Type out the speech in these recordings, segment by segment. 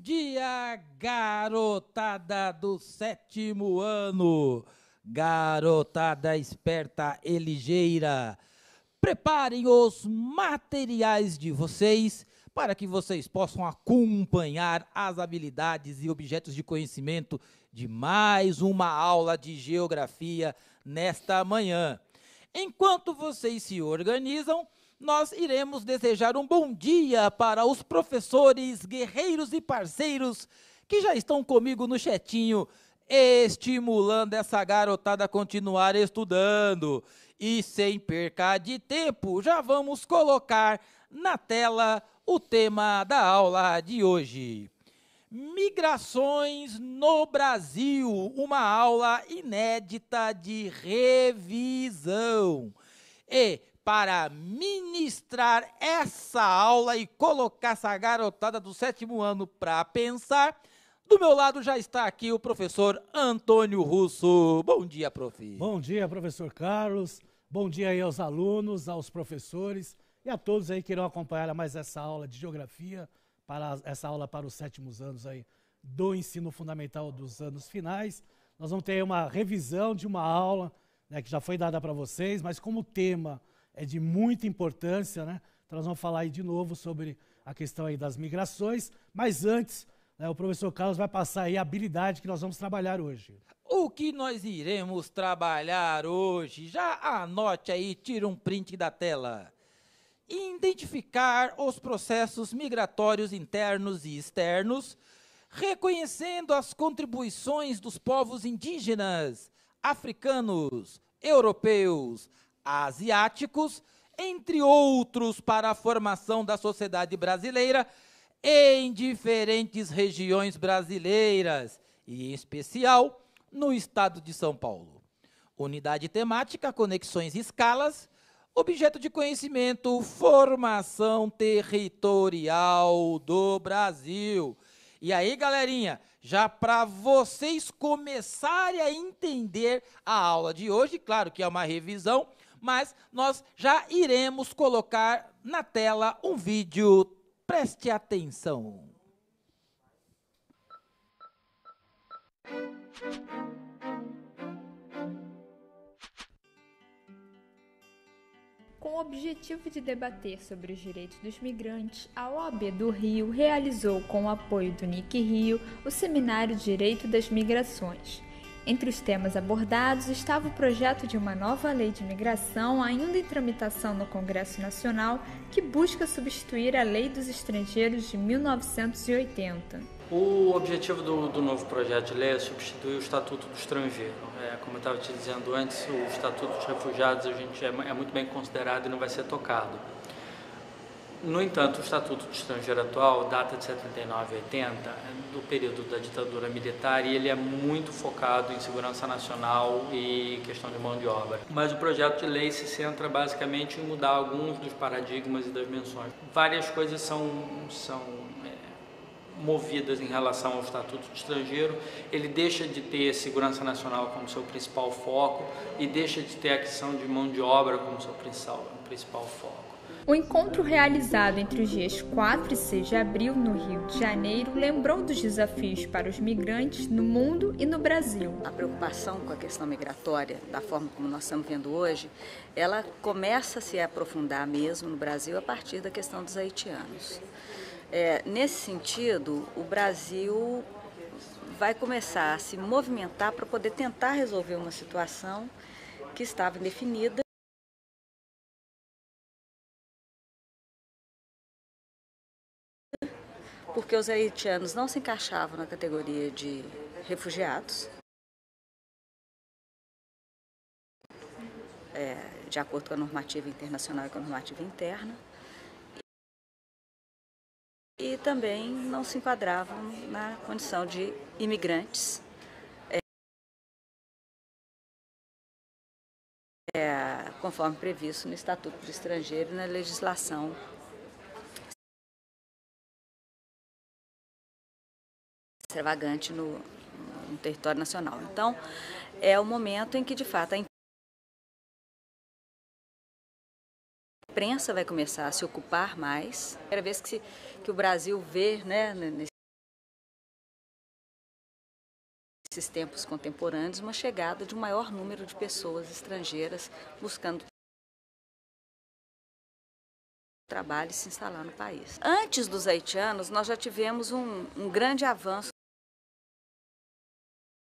dia, garotada do 7º ano, garotada esperta e ligeira. Preparem os materiais de vocês para que vocês possam acompanhar as habilidades e objetos de conhecimento de mais uma aula de geografia nesta manhã. Enquanto vocês se organizam, nós iremos desejar um bom dia para os professores, guerreiros e parceiros que já estão comigo no chatinho, estimulando essa garotada a continuar estudando. E sem perca de tempo, já vamos colocar na tela o tema da aula de hoje. Migrações no Brasil, uma aula inédita de revisão. E para ministrar essa aula e colocar essa garotada do 7º ano para pensar, do meu lado já está aqui o professor Antônio Russo. Bom dia, prof. Bom dia, professor Carlos. Bom dia aí aos alunos, aos professores e a todos aí que irão acompanhar mais essa aula de geografia, essa aula para os 7º anos aí do ensino fundamental dos anos finais. Nós vamos ter uma revisão de uma aula, né, que já foi dada para vocês, mas como o tema é de muita importância, né, então nós vamos falar aí de novo sobre a questão aí das migrações, mas antes, né, o professor Carlos vai passar aí a habilidade que nós vamos trabalhar hoje. O que nós iremos trabalhar hoje? Já anote aí, tira um print da tela. Identificar os processos migratórios internos e externos, reconhecendo as contribuições dos povos indígenas, africanos, europeus, asiáticos, entre outros, para a formação da sociedade brasileira em diferentes regiões brasileiras, e em especial no estado de São Paulo. Unidade temática, conexões e escalas. Objeto de conhecimento, formação territorial do Brasil. E aí, galerinha, já para vocês começarem a entender a aula de hoje, claro que é uma revisão, mas nós já iremos colocar na tela um vídeo. Preste atenção. Com o objetivo de debater sobre os direitos dos migrantes, a OAB do Rio realizou, com o apoio do NIC Rio, o Seminário Direito das Migrações. Entre os temas abordados estava o projeto de uma nova lei de migração, ainda em tramitação no Congresso Nacional, que busca substituir a Lei dos Estrangeiros de 1980. O objetivo do novo projeto de lei é substituir o Estatuto do Estrangeiro. Como eu estava te dizendo antes, o Estatuto dos Refugiados é muito bem considerado e não vai ser tocado. No entanto, o Estatuto do Estrangeiro atual data de 79 e 80, do período da ditadura militar, e ele é muito focado em segurança nacional e questão de mão de obra. Mas o projeto de lei se centra basicamente em mudar alguns dos paradigmas e das menções. Várias coisas são movidas em relação ao Estatuto do Estrangeiro. Ele deixa de ter segurança nacional como seu principal foco e deixa de ter a questão de mão de obra como seu principal foco. O encontro realizado entre os dias 4 e 6 de abril no Rio de Janeiro lembrou dos desafios para os migrantes no mundo e no Brasil. A preocupação com a questão migratória, da forma como nós estamos vendo hoje, ela começa a se aprofundar mesmo no Brasil a partir da questão dos haitianos. Nesse sentido, o Brasil vai começar a se movimentar para poder tentar resolver uma situação que estava indefinida, porque os haitianos não se encaixavam na categoria de refugiados, de acordo com a normativa internacional e com a normativa interna, e também não se enquadravam na condição de imigrantes, conforme previsto no Estatuto do Estrangeiro e na legislação extravagante no território nacional. Então, é o momento em que, de fato, a imprensa vai começar a se ocupar mais. É a primeira vez que o Brasil vê, né, nesses tempos contemporâneos, uma chegada de um maior número de pessoas estrangeiras buscando trabalho e se instalar no país. Antes dos haitianos, nós já tivemos um grande avanço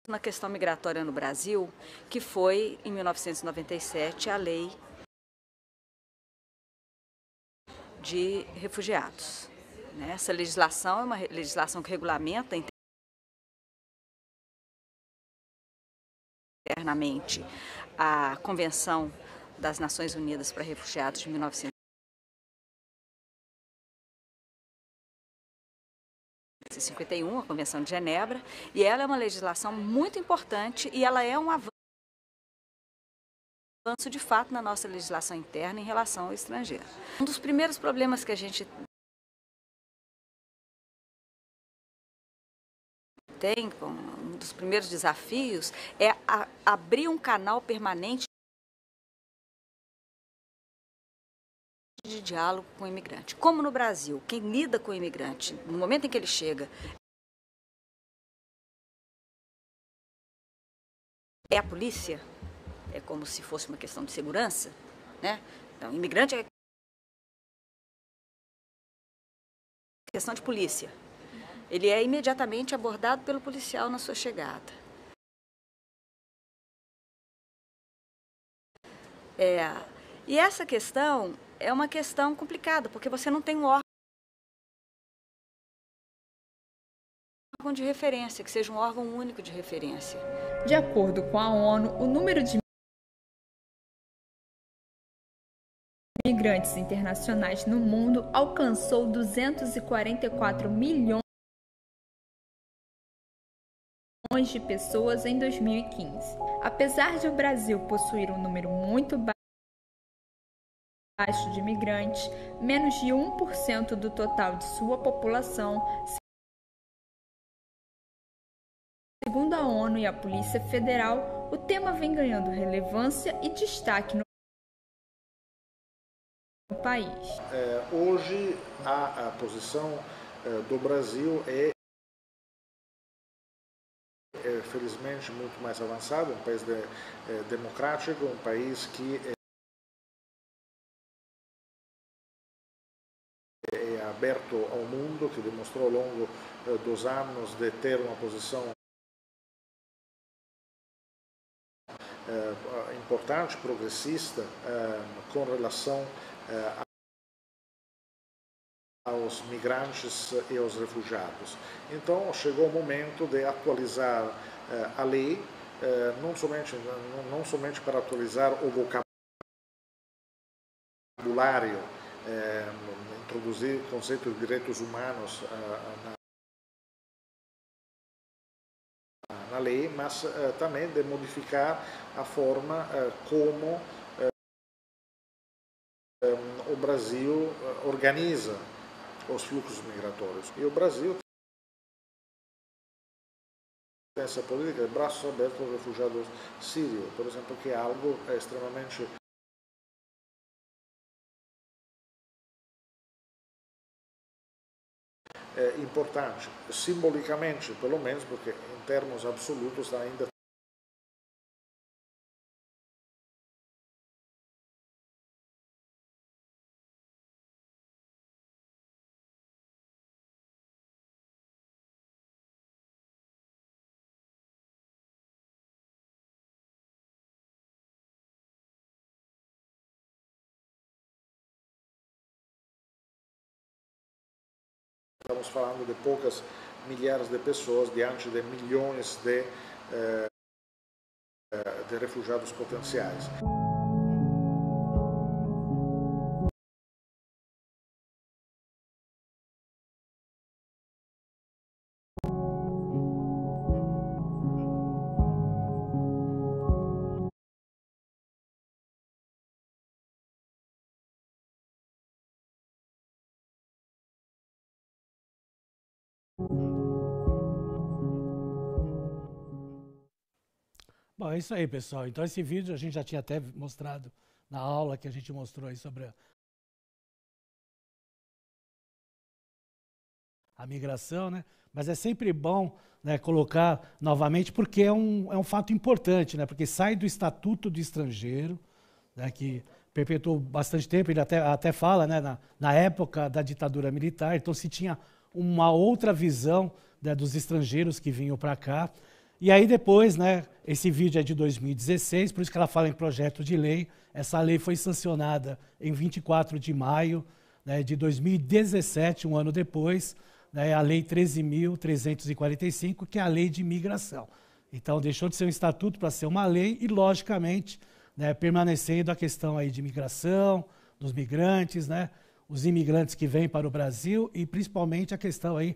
na questão migratória no Brasil, que foi, em 1997, a Lei de Refugiados. Essa legislação é uma legislação que regulamenta internamente a Convenção das Nações Unidas para Refugiados de 1951, a Convenção de Genebra, e ela é uma legislação muito importante e ela é um avanço de fato na nossa legislação interna em relação ao estrangeiro. Um dos primeiros problemas que a gente tem, um dos primeiros desafios, é abrir um canal permanente de diálogo com o imigrante. Como no Brasil, quem lida com o imigrante, no momento em que ele chega, é a polícia, é como se fosse uma questão de segurança, né? Então, imigrante é questão de polícia. Ele é imediatamente abordado pelo policial na sua chegada. E essa questão é uma questão complicada, porque você não tem um órgão de referência, que seja um órgão único de referência. De acordo com a ONU, o número de migrantes internacionais no mundo alcançou 244 milhões de pessoas em 2015. Apesar de o Brasil possuir um número muito baixo de imigrantes, menos de 1% do total de sua população, segundo a ONU e a Polícia Federal, o tema vem ganhando relevância e destaque no país. Hoje, a posição do Brasil é felizmente muito mais avançado, um país democrático, um país que é aberto ao mundo, que demonstrou ao longo dos anos de ter uma posição importante, progressista, com relação aos migrantes e aos refugiados. Então, chegou o momento de atualizar a lei, não somente para atualizar o vocabulário, introduzir o conceito de direitos humanos na lei, mas também de modificar a forma como o Brasil organiza os fluxos migratórios. E o Brasil tem essa política de braços abertos aos refugiados sírios, por exemplo, que é algo extremamente importante, simbolicamente, pelo menos, porque em termos absolutos ainda estamos falando de poucas milhares de pessoas diante de milhões de refugiados potenciais. Bom, é isso aí, pessoal. Então, esse vídeo a gente já tinha até mostrado na aula que a gente mostrou aí sobre a migração, né? Mas é sempre bom, né, colocar novamente, porque é um fato importante, né? Porque sai do Estatuto do Estrangeiro, né, que perpetuou bastante tempo, ele até fala, né, na época da ditadura militar, então se tinha uma outra visão, né, dos estrangeiros que vinham para cá. E aí depois, né, esse vídeo é de 2016, por isso que ela fala em projeto de lei. Essa lei foi sancionada em 24 de maio, né, de 2017, um ano depois, né, a Lei 13.345, que é a Lei de Imigração. Então, deixou de ser um estatuto para ser uma lei e, logicamente, né, permanecendo a questão aí de imigração, dos migrantes, né, os imigrantes que vêm para o Brasil e, principalmente, a questão aí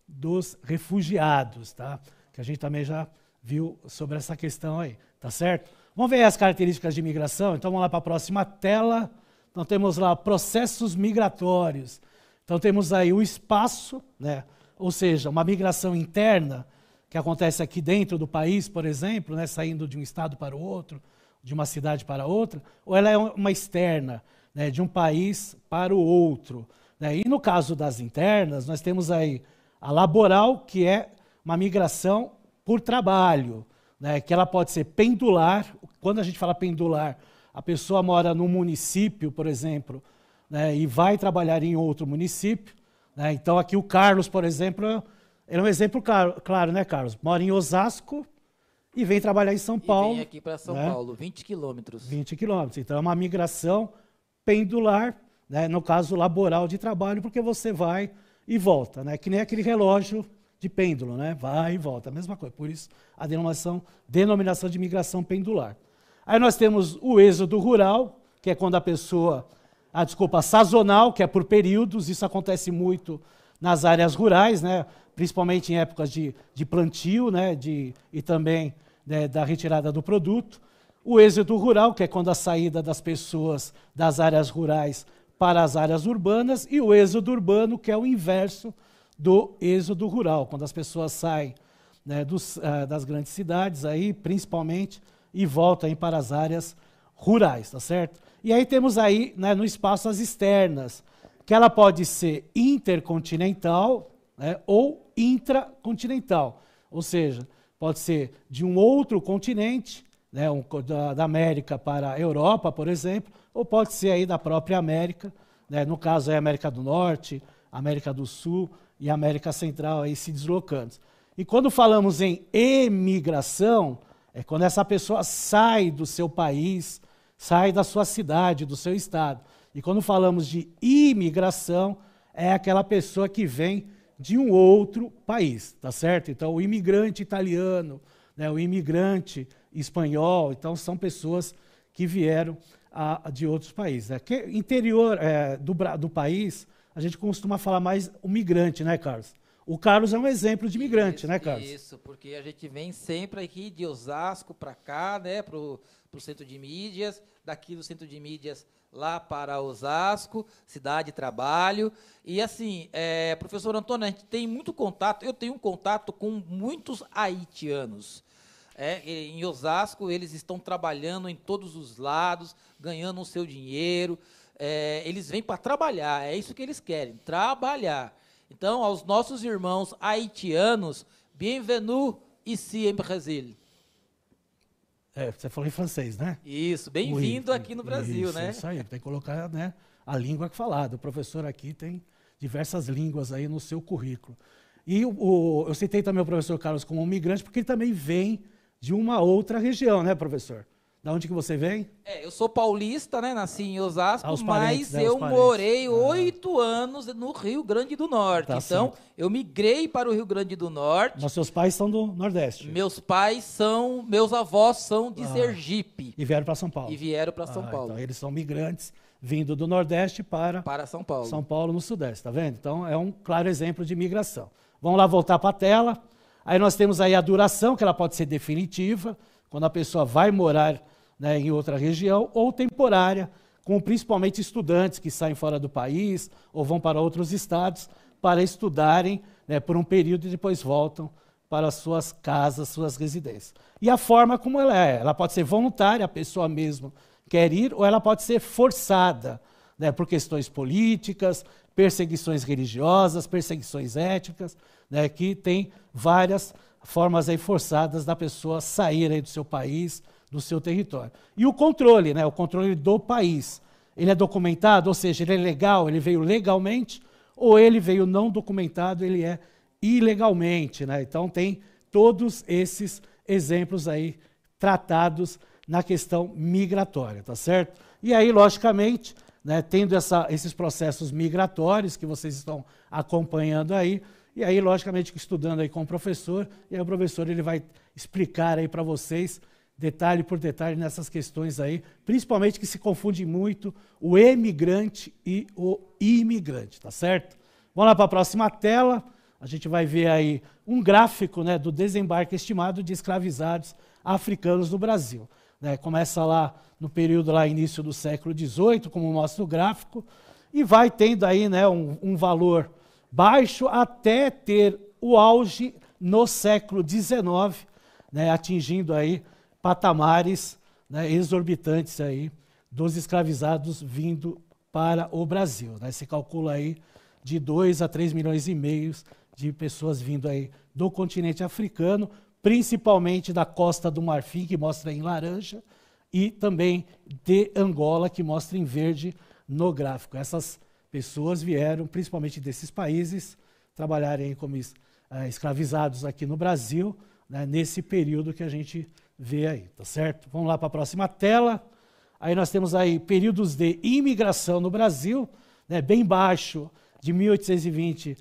dos refugiados, tá? Que a gente também já viu sobre essa questão aí, tá certo? Vamos ver as características de imigração? Então, vamos lá para a próxima tela. Então, temos lá processos migratórios. Então, temos aí o espaço, né? Ou seja, uma migração interna, que acontece aqui dentro do país, por exemplo, né? Saindo de um estado para o outro, de uma cidade para outra, ou ela é uma externa, né? De um país para o outro, né? E no caso das internas, nós temos aí a laboral, que é uma migração por trabalho, né? Que ela pode ser pendular. Quando a gente fala pendular, a pessoa mora num município, por exemplo, né, e vai trabalhar em outro município, né? Então, aqui o Carlos, por exemplo, ele é um exemplo claro, né, Carlos? Mora em Osasco e vem trabalhar em São Paulo. E vem aqui para São Paulo, 20 quilômetros. 20 quilômetros. Então, é uma migração pendular, né, no caso laboral de trabalho, porque você vai e volta, né? Que nem aquele relógio de pêndulo, né? Vai e volta, a mesma coisa. Por isso, a denominação de migração pendular. Aí nós temos o êxodo rural, que é quando a pessoa... sazonal, que é por períodos. Isso acontece muito nas áreas rurais, né? Principalmente em épocas de plantio, né? E também, né, da retirada do produto. O êxodo rural, que é quando a saída das pessoas das áreas rurais para as áreas urbanas. E o êxodo urbano, que é o inverso do êxodo rural, quando as pessoas saem, né, das grandes cidades, aí, principalmente, e voltam aí para as áreas rurais, tá certo? E aí temos aí, né, no espaço as externas, que ela pode ser intercontinental, né, ou intracontinental, ou seja, pode ser de um outro continente, né, da América para a Europa, por exemplo, ou pode ser aí da própria América, né, no caso é a América do Norte, América do Sul e América Central aí se deslocando. E quando falamos em emigração, é quando essa pessoa sai do seu país, sai da sua cidade, do seu estado. E quando falamos de imigração, é aquela pessoa que vem de um outro país, tá certo? Então, o imigrante italiano, né, o imigrante espanhol, então são pessoas que vieram de outros países. Né? Que interior do país, a gente costuma falar mais o migrante, né, Carlos? O Carlos é um exemplo de migrante, né, Carlos? Isso, porque a gente vem sempre aqui de Osasco para cá, né, para o centro de mídias, daqui do centro de mídias lá para Osasco, cidade de trabalho. E assim, professor Antônio, a gente tem muito contato, eu tenho um contato com muitos haitianos. Em Osasco, eles estão trabalhando em todos os lados, ganhando o seu dinheiro. Eles vêm para trabalhar, é isso que eles querem, trabalhar. Então, aos nossos irmãos haitianos, bienvenue ici em Brasil. Você falou em francês, né? Isso, bem-vindo aqui no Brasil, isso, né? Isso aí, tem que colocar, né, a língua que falada. O professor aqui tem diversas línguas aí no seu currículo. E eu citei também o professor Carlos como um migrante, porque ele também vem de uma outra região, né, professor? Da onde que você vem? Eu sou paulista, né? Nasci em Osasco, parentes, mas né, eu morei 8 anos no Rio Grande do Norte. Tá então, certo. eu migrei para o Rio Grande do Norte. Mas seus pais são do Nordeste. Meus avós são de Sergipe. E vieram para São Paulo. São Paulo. Então, eles são migrantes vindo do Nordeste para São Paulo. São Paulo, no Sudeste, tá vendo? Então, é um claro exemplo de migração. Vamos lá voltar para a tela. Aí nós temos aí a duração, que ela pode ser definitiva, quando a pessoa vai morar, né, em outra região, ou temporária, com principalmente estudantes que saem fora do país ou vão para outros estados para estudarem, né, por um período e depois voltam para as suas casas, suas residências. E a forma como ela pode ser voluntária, a pessoa mesmo quer ir, ou ela pode ser forçada, né, por questões políticas, perseguições religiosas, perseguições étnicas, né, que tem várias formas aí forçadas da pessoa sair aí do seu país, do seu território. E o controle, né, o controle do país. Ele é documentado, ou seja, ele é legal, ele veio legalmente, ou ele veio não documentado, ele é ilegalmente, né? Então tem todos esses exemplos aí tratados na questão migratória, tá certo? E aí, logicamente, né, tendo esses processos migratórios que vocês estão acompanhando aí, e aí, logicamente, estudando aí com o professor, e aí o professor ele vai explicar aí para vocês, detalhe por detalhe, nessas questões aí, principalmente que se confunde muito o emigrante e o imigrante, tá certo? Vamos lá para a próxima tela, a gente vai ver aí um gráfico, né, do desembarque estimado de escravizados africanos no Brasil. Né? Começa lá no período lá início do século XVIII, como mostra o gráfico, e vai tendo aí, né, um valor baixo até ter o auge no século XIX, né, atingindo aí patamares, né, exorbitantes aí dos escravizados vindo para o Brasil. Né? Se calcula aí de 2 a 3 milhões e meio de pessoas vindo aí do continente africano, principalmente da Costa do Marfim, que mostra em laranja, e também de Angola, que mostra em verde no gráfico. Essas pessoas vieram, principalmente desses países, trabalharem como escravizados aqui no Brasil, né, nesse período que a gente vê aí, tá certo? Vamos lá para a próxima tela. Aí nós temos aí períodos de imigração no Brasil, né, bem baixo, de 1820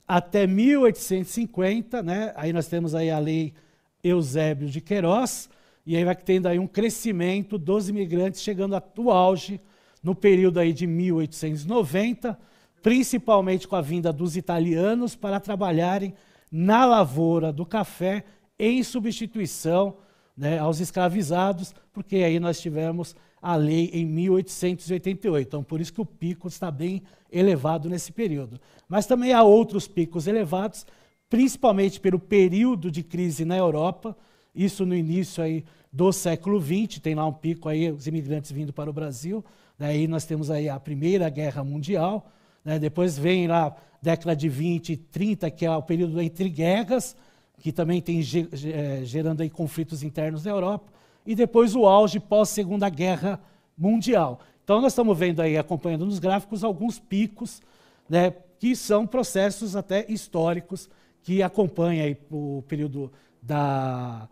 até 1850, né? Aí nós temos aí a Lei Eusébio de Queiroz, e aí vai tendo aí um crescimento dos imigrantes, chegando ao auge no período aí de 1890, principalmente com a vinda dos italianos para trabalharem na lavoura do café em substituição, né, aos escravizados, porque aí nós tivemos a lei em 1888. Então, por isso que o pico está bem elevado nesse período. Mas também há outros picos elevados, principalmente pelo período de crise na Europa, isso no início aí do século XX, tem lá um pico aí, os imigrantes vindo para o Brasil, daí nós temos aí a Primeira Guerra Mundial, né, depois vem lá a década de 20 e 30, que é o período entre guerras, que também tem gerando aí conflitos internos na Europa, e depois o auge pós-Segunda Guerra Mundial. Então nós estamos vendo aí, acompanhando nos gráficos, alguns picos, né, que são processos até históricos, que acompanham aí o período da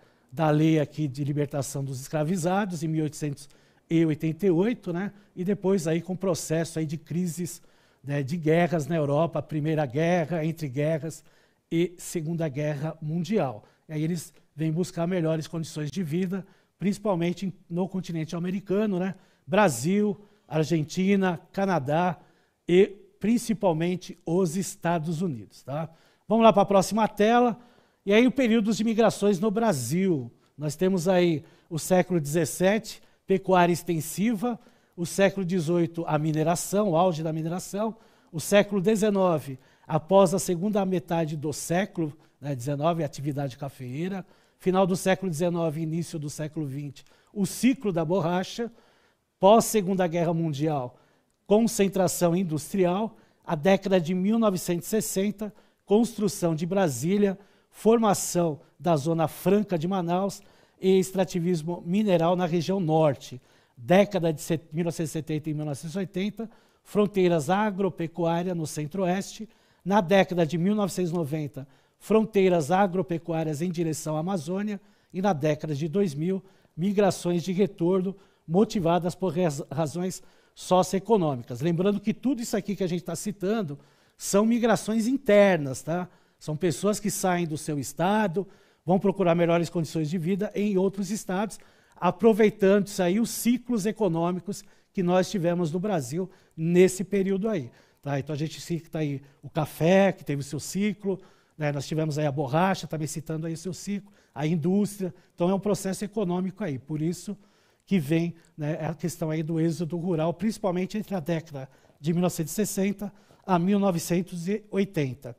lei aqui de libertação dos escravizados, em 1888, né, e depois aí com o processo aí de crises, né, de guerras na Europa, Primeira Guerra, entre guerras e Segunda Guerra Mundial. E aí eles vêm buscar melhores condições de vida, principalmente no continente americano, né? Brasil, Argentina, Canadá e principalmente os Estados Unidos. Tá? Vamos lá para a próxima tela. E aí o período de migrações no Brasil. Nós temos aí o século XVII, pecuária extensiva, o século XVIII, a mineração, o auge da mineração, o século XIX, após a segunda metade do século XIX, a atividade cafeeira, final do século XIX, início do século XX, o ciclo da borracha, pós-Segunda Guerra Mundial, concentração industrial, a década de 1960, construção de Brasília, formação da Zona Franca de Manaus e extrativismo mineral na região norte, década de 1970 e 1980, fronteiras agropecuárias no centro-oeste, na década de 1990, fronteiras agropecuárias em direção à Amazônia, e na década de 2000, migrações de retorno motivadas por razões socioeconômicas. Lembrando que tudo isso aqui que a gente está citando são migrações internas, tá? São pessoas que saem do seu estado, vão procurar melhores condições de vida em outros estados, aproveitando isso aí, os ciclos econômicos que nós tivemos no Brasil nesse período aí. Tá? Então a gente cita aí o café, que teve o seu ciclo, né? Nós tivemos aí a borracha, também citando aí o seu ciclo, a indústria. Então é um processo econômico aí, por isso que vem, né, a questão aí do êxodo rural, principalmente entre a década de 1960 a 1980.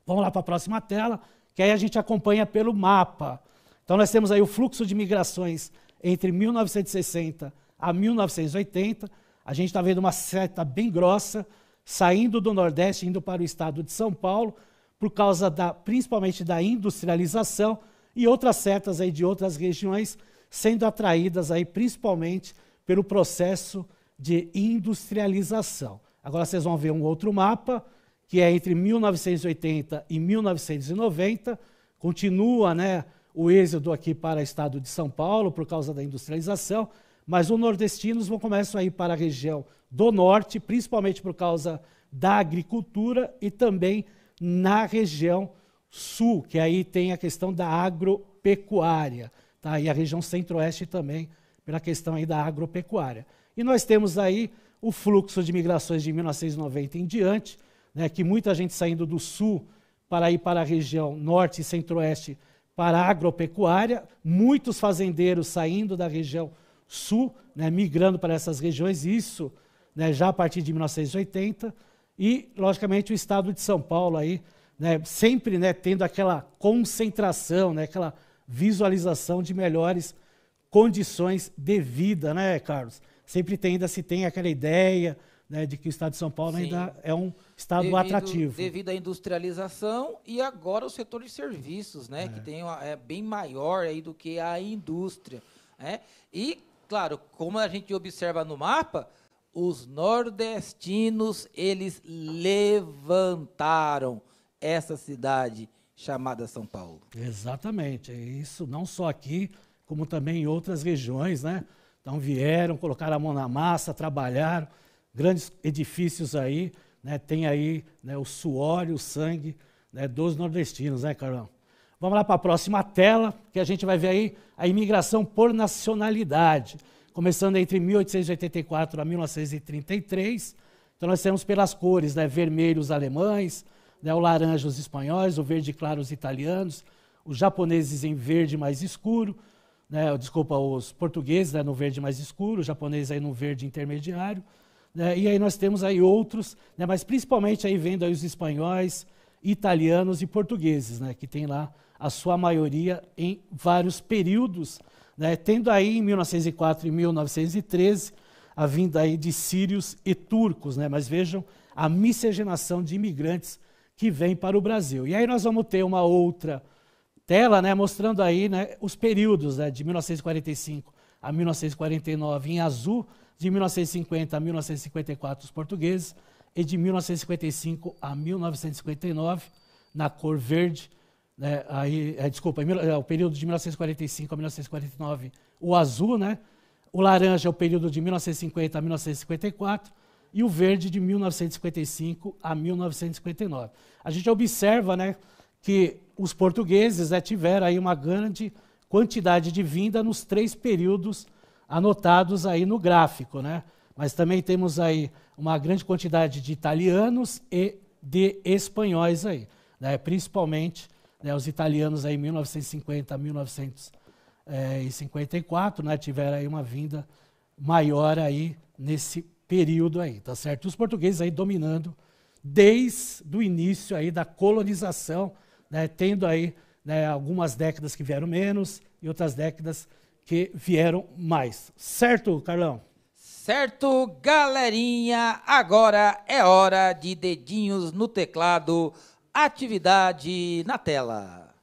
Vamos lá para a próxima tela, que aí a gente acompanha pelo mapa. Então nós temos aí o fluxo de migrações entre 1960 a 1980. A gente está vendo uma seta bem grossa, saindo do Nordeste, indo para o estado de São Paulo, por causa principalmente da industrialização, e outras setas aí de outras regiões sendo atraídas aí principalmente pelo processo de industrialização. Agora vocês vão ver um outro mapa, que é entre 1980 e 1990, continua, né, o êxodo aqui para o estado de São Paulo por causa da industrialização, mas os nordestinos começam a ir para a região do norte, principalmente por causa da agricultura e também na região sul, que aí tem a questão da agropecuária, tá? E a região centro-oeste também, pela questão aí da agropecuária. E nós temos aí o fluxo de migrações de 1990 em diante, né, que muita gente saindo do sul para ir para a região norte e centro-oeste para a agropecuária, muitos fazendeiros saindo da região sul, né, migrando para essas regiões, isso, né, já a partir de 1980, e, logicamente, o estado de São Paulo aí, né, sempre, né, tendo aquela concentração, né, aquela visualização de melhores condições de vida, né, Carlos? Sempre ainda se tem aquela ideia, né, de que o estado de São Paulo Sim. ainda é um estado atrativo. Devido à industrialização e agora o setor de serviços, né, que tem é bem maior aí do que a indústria, né? E, claro, como a gente observa no mapa, os nordestinos, eles levantaram essa cidade chamada São Paulo. Exatamente, isso não só aqui, como também em outras regiões, né? Então vieram, colocaram a mão na massa, trabalharam, grandes edifícios aí, né? Tem aí, né, o suor e o sangue, né, dos nordestinos, né, Carlão? Vamos lá para a próxima tela, que a gente vai ver aí a imigração por nacionalidade, começando entre 1884 a 1933. Então nós temos pelas cores, né, vermelho os alemães, né, o laranja os espanhóis, o verde claro os italianos, os japoneses em verde mais escuro, né, desculpa, os portugueses, né, no verde mais escuro, os japoneses aí no verde intermediário, né, e aí nós temos aí outros, né, mas principalmente aí vendo aí os espanhóis, italianos e portugueses, né, que tem lá a sua maioria em vários períodos, né, tendo aí em 1904 e 1913 a vinda aí de sírios e turcos, né, mas vejam a miscigenação de imigrantes que vem para o Brasil. E aí nós vamos ter uma outra tela, né, mostrando aí, né, os períodos, né, de 1945 a 1949 em azul, de 1950 a 1954 os portugueses e de 1955 a 1959 na cor verde, né, aí, desculpa, o período de 1945 a 1949 o azul, né, o laranja é o período de 1950 a 1954 e o verde de 1955 a 1959. A gente observa, né, que os portugueses, né, tiveram aí uma grande quantidade de vinda nos 3 períodos anotados aí no gráfico, né? Mas também temos aí uma grande quantidade de italianos e de espanhóis aí, né? Principalmente, né, os italianos aí 1950 a 1954, né, tiveram aí uma vinda maior aí nesse período aí, tá certo? Os portugueses aí dominando desde o início aí da colonização, né, tendo aí, né, algumas décadas que vieram menos e outras décadas que vieram mais. Certo, Carlão? Certo, galerinha. Agora é hora de dedinhos no teclado, atividade na tela.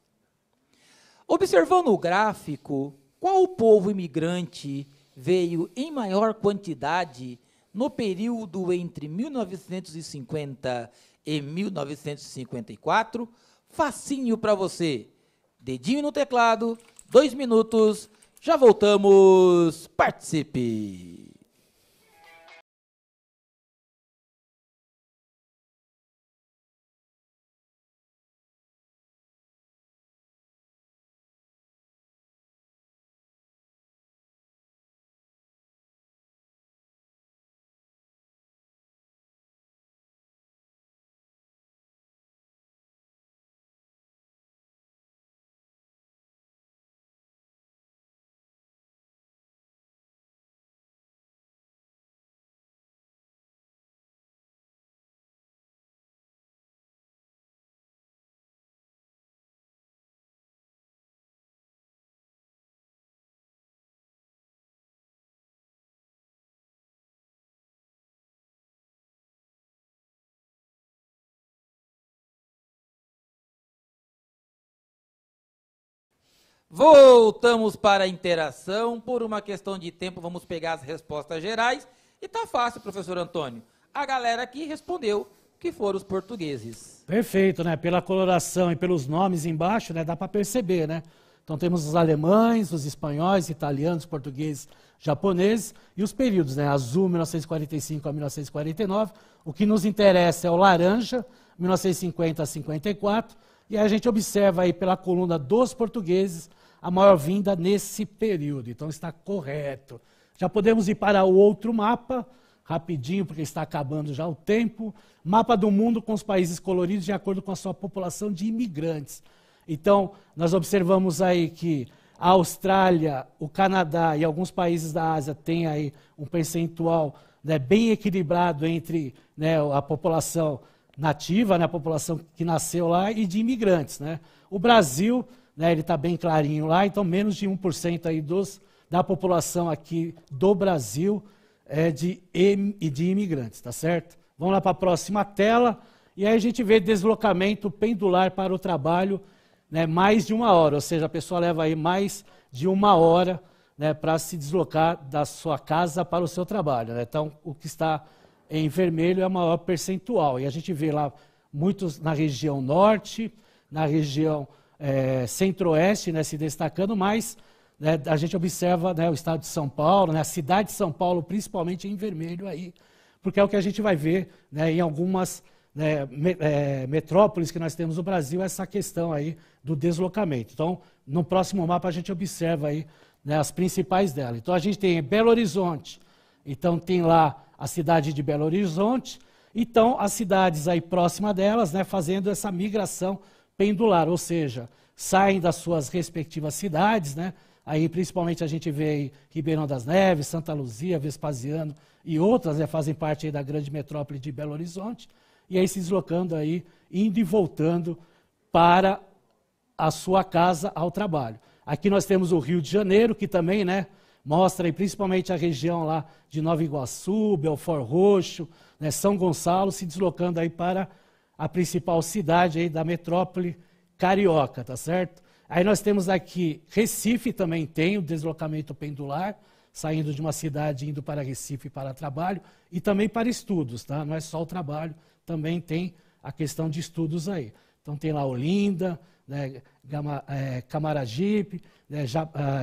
Observando o gráfico, qual povo imigrante veio em maior quantidade no período entre 1950 e 1954? Facinho para você. Dedinho no teclado, 2 minutos, já voltamos. Participe! Voltamos para a interação. Por uma questão de tempo, vamos pegar as respostas gerais. E tá fácil, professor Antônio. A galera aqui respondeu que foram os portugueses. Perfeito, né? Pela coloração e pelos nomes embaixo, né? Dá para perceber, né? Então temos os alemães, os espanhóis, italianos, portugueses, japoneses e os períodos, né? Azul, 1945 a 1949. O que nos interessa é o laranja, 1950 a 54. E a gente observa aí pela coluna dos portugueses a maior vinda nesse período. Então está correto. Já podemos ir para o outro mapa, rapidinho, porque está acabando já o tempo. Mapa do mundo com os países coloridos de acordo com a sua população de imigrantes. Então, nós observamos aí que a Austrália, o Canadá e alguns países da Ásia têm aí um percentual, né, bem equilibrado entre, né, a população nativa, né, a população que nasceu lá, e de imigrantes, né? O Brasil, né, ele está bem clarinho lá, então menos de 1% aí da população aqui do Brasil é de imigrantes, tá certo? Vamos lá para a próxima tela, e aí a gente vê deslocamento pendular para o trabalho, né, mais de 1 hora, ou seja, a pessoa leva aí mais de 1 hora, né, para se deslocar da sua casa para o seu trabalho, né? Então, o que está em vermelho é o maior percentual, e a gente vê lá muitos na região norte, na região centro-oeste, né, se destacando, mas, né, a gente observa, né, o estado de São Paulo, né, a cidade de São Paulo, principalmente em vermelho aí, porque é o que a gente vai ver, né, em algumas, né, metrópoles que nós temos no Brasil, essa questão aí do deslocamento. Então, no próximo mapa a gente observa aí, né, as principais delas. Então, a gente tem Belo Horizonte, então tem lá a cidade de Belo Horizonte, então as cidades aí próximas delas, né, fazendo essa migração pendular, ou seja, saem das suas respectivas cidades, né, aí principalmente a gente vê aí Ribeirão das Neves, Santa Luzia, Vespasiano e outras, né, fazem parte aí da grande metrópole de Belo Horizonte, e aí se deslocando aí, indo e voltando para a sua casa ao trabalho. Aqui nós temos o Rio de Janeiro, que também, né, mostra aí principalmente a região lá de Nova Iguaçu, Belford Roxo, né, São Gonçalo, se deslocando aí para a principal cidade aí da metrópole carioca, tá certo? Aí nós temos aqui Recife, também tem o deslocamento pendular, saindo de uma cidade indo para Recife para trabalho, e também para estudos, tá? Não é só o trabalho, também tem a questão de estudos aí. Então tem lá Olinda, né, Camaragipe, né,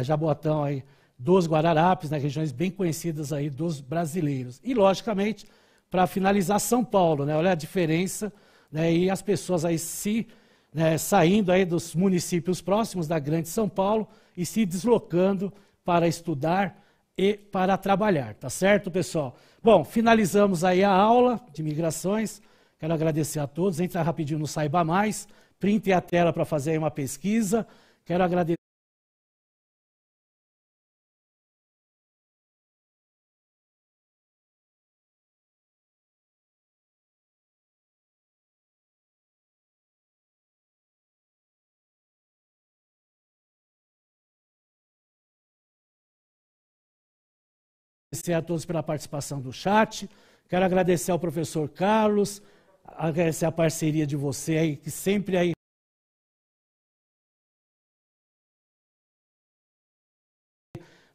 Jaboatão aí, dos Guararapes, né, regiões bem conhecidas aí dos brasileiros. E, logicamente, para finalizar, São Paulo, né, olha a diferença, né, e as pessoas aí saindo aí dos municípios próximos da grande São Paulo e se deslocando para estudar e para trabalhar, tá certo, pessoal? Bom, finalizamos aí a aula de migrações. Quero agradecer a todos. Entra rapidinho no Saiba Mais, printe a tela para fazer aí uma pesquisa. Quero agradecer. Agradecer a todos pela participação do chat. Quero agradecer ao professor Carlos, agradecer a parceria de você aí, que sempre aí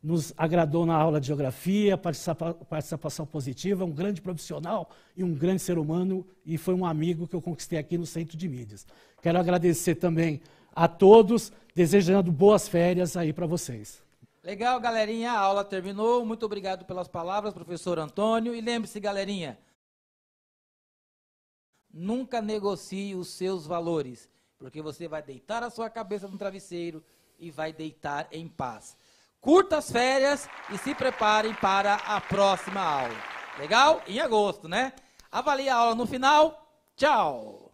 nos agradou na aula de geografia, participação positiva, um grande profissional e um grande ser humano, e foi um amigo que eu conquistei aqui no Centro de Mídias. Quero agradecer também a todos, desejando boas férias aí para vocês. Legal, galerinha, a aula terminou. Muito obrigado pelas palavras, professor Antônio. E lembre-se, galerinha, nunca negocie os seus valores, porque você vai deitar a sua cabeça no travesseiro e vai deitar em paz. Curta as férias e se preparem para a próxima aula. Legal? Em agosto, né? Avalie a aula no final. Tchau!